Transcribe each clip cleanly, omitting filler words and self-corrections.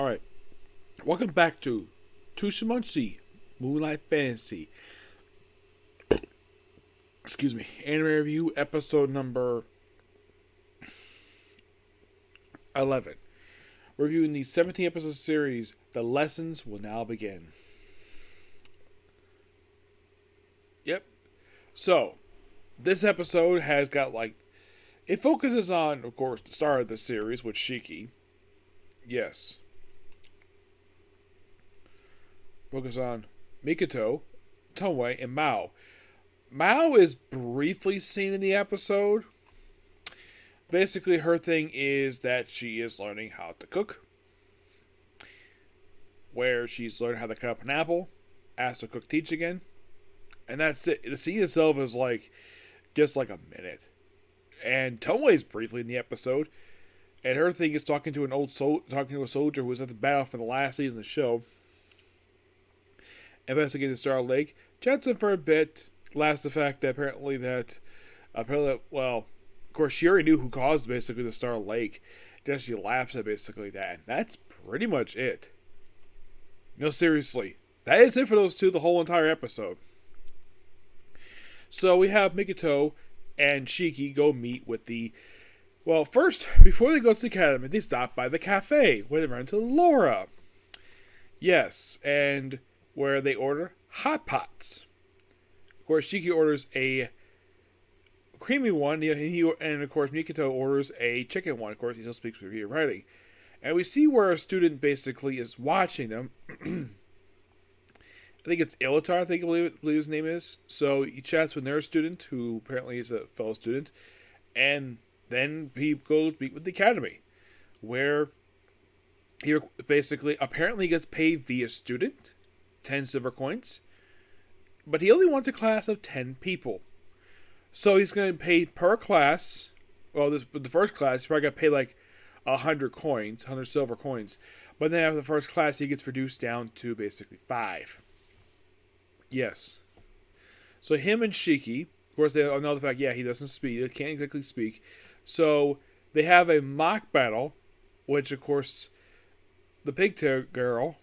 Alright, welcome back to Tsukimichi, Moonlight Fantasy. Excuse me, anime review episode number 11. Reviewing the 17 episode series, The Lessons Will Now Begin. Yep. So, this episode has got it focuses on, of course, the star of the series, which Shiki. Yes. Focus on Mikoto, Tomoe, and Mao. Mao is briefly seen in the episode. Basically, her thing is that she is learning how to cook. Where she's learned how to cut up an apple, asked to cook teach again. And that's it. The scene itself is just a minute. And Tomoe is briefly in the episode. And her thing is talking to a soldier who was at the battle for the last season of the show. Investigating the Star Lake. Chats him for a bit. Last the fact that apparently, of course, she already knew who caused basically the Star Lake. Then she laughs at basically that. And that's pretty much it. No, seriously. That is it for those two the whole entire episode. So we have Mikoto and Shiki go meet with the... Well, first, before they go to the academy, they stop by the cafe where they run into Laura. Yes, and where they order hot pots. Of course, Shiki orders a creamy one, and of course, Mikoto orders a chicken one. Of course, he still speaks review writing. And we see where a student basically is watching them. I think it's Ilatar, I believe his name is. So he chats with their student, who apparently is a fellow student. And then he goes meet with the academy, where he basically apparently gets paid via student, 10 silver coins. But he only wants a class of 10 people. So he's going to pay per class. Well, the first class, he's probably going to pay 100 silver coins. But then after the first class, he gets reduced down to basically 5. Yes. So him and Shiki, of course, they know the fact, he doesn't speak. He can't exactly speak. So they have a mock battle, which, of course, the pigtail girl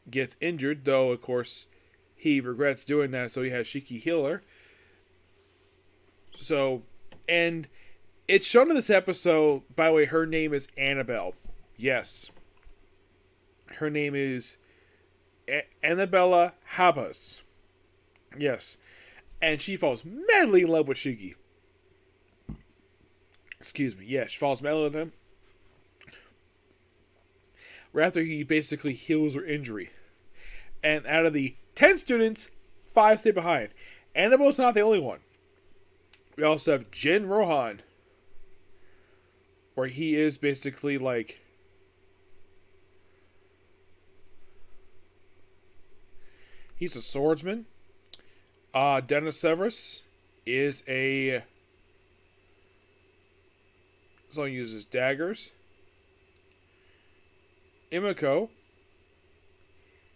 gets injured, though, of course, he regrets doing that, so he has Shiki heal her. So, and it's shown in this episode, by the way, her name is Annabelle. Yes. Her name is Annabella Habas. Yes. And she falls madly in love with Shiki. Excuse me. Yeah, she falls madly with him. Right after he basically heals her injury. And out of the 10 students, 5 stay behind. Annabelle's not the only one. We also have Jin Rohan, where he is basically he's a swordsman. Dennis Severus is someone who uses daggers. Imiko,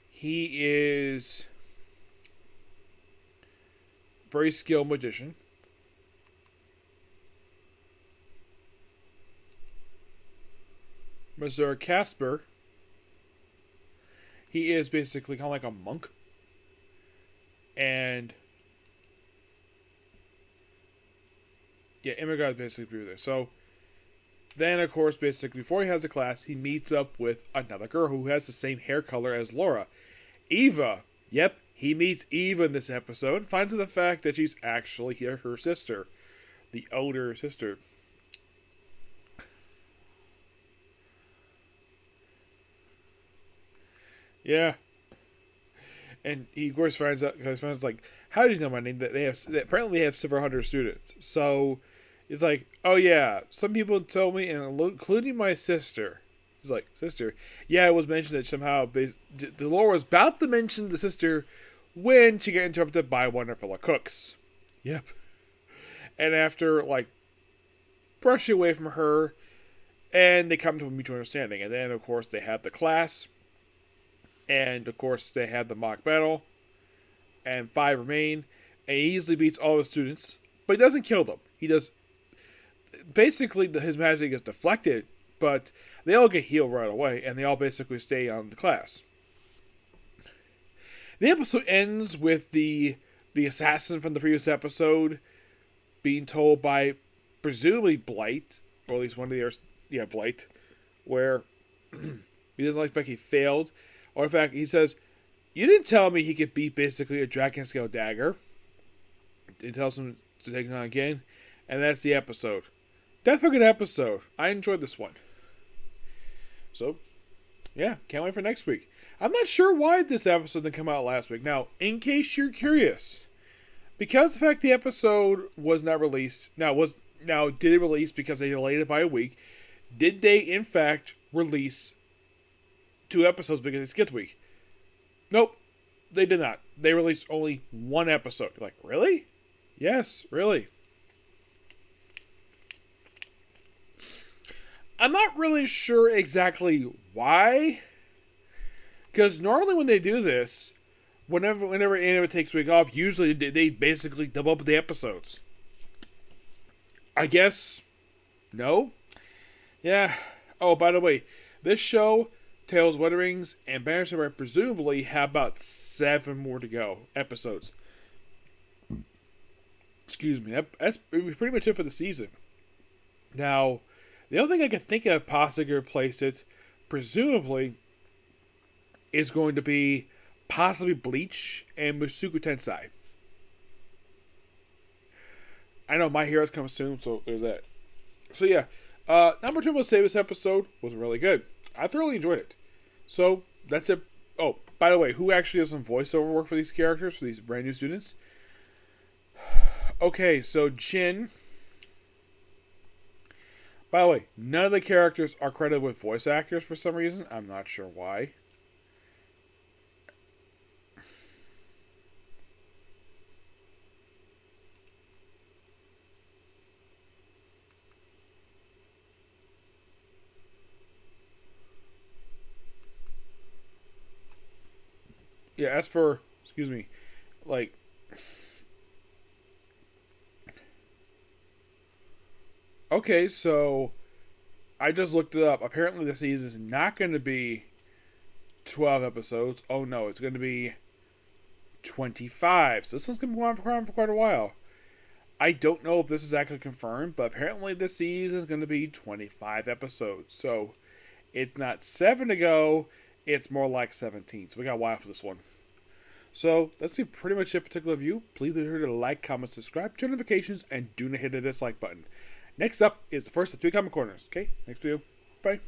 he is a very skilled magician. Mr. Casper, he is basically kind of like a monk. And Imiko is basically there. So then, of course, basically before he has a class, he meets up with another girl who has the same hair color as Laura, Eva. Yep, he meets Eva in this episode and finds out the fact that she's actually her sister, the older sister. Yeah. And he, of course, finds out, because friends how do you know my name? That apparently they have several hundred students. So it's oh yeah, some people told me, and including my sister. He's sister? Yeah, it was mentioned that somehow Laura was about to mention the sister when she got interrupted by one of her fellow cooks. Yep. And after, brushing away from her, and they come to a mutual understanding. And then, of course, they have the class. And, of course, they have the mock battle. And 5 remain. And he easily beats all the students. But he doesn't kill them. He does... Basically, his magic is deflected. But they all get healed right away, and they all basically stay on the class. The episode ends with the assassin from the previous episode being told by presumably Blight, or at least one of the others, Blight, where he doesn't like the fact he failed, or in fact he says, "You didn't tell me he could beat basically a dragon scale dagger." It tells him to take it on again, and that's the episode. Definitely a good episode. I enjoyed this one. So, yeah, can't wait for next week. I'm not sure why this episode didn't come out last week. Now, in case you're curious, because the fact the episode was not released, did it release because they delayed it by a week? Did they, in fact, release 2 episodes because they skipped a week? Nope, they did not. They released only 1 episode. You're like, really? Yes, really. I'm not really sure exactly why. Because normally when they do this, whenever anime takes a week off, usually they basically double up the episodes. I guess, no? Yeah. Oh, by the way, this show, Tales, Wedding Rings, and Banner presumably have about 7 more to go episodes. Excuse me. That's pretty much it for the season. Now, the only thing I can think of possibly replace it, presumably, is going to be possibly Bleach and Musuku Tensei. I know My Heroes come soon, so there's that. So yeah, number 2 let's say this episode was really good. I thoroughly enjoyed it. So that's it. Oh, by the way, who actually does some voiceover work for these characters, for these brand new students? Okay, so Jin. By the way, none of the characters are credited with voice actors for some reason. I'm not sure why. Yeah, as for, excuse me, like, okay, so I just looked it up. Apparently the season is not going to be 12 episodes. Oh no, it's going to be 25. So this one's going to go on for quite a while. I don't know if this is actually confirmed, but apparently this season is going to be 25 episodes. So it's not 7 to go, it's more like 17. So we got a while for this one. So that's pretty much it particular view. Please be sure to like, comment, subscribe, turn notifications, and do not hit the dislike button. Next up is the first of 3 Comic Corners. Okay, next video. Bye.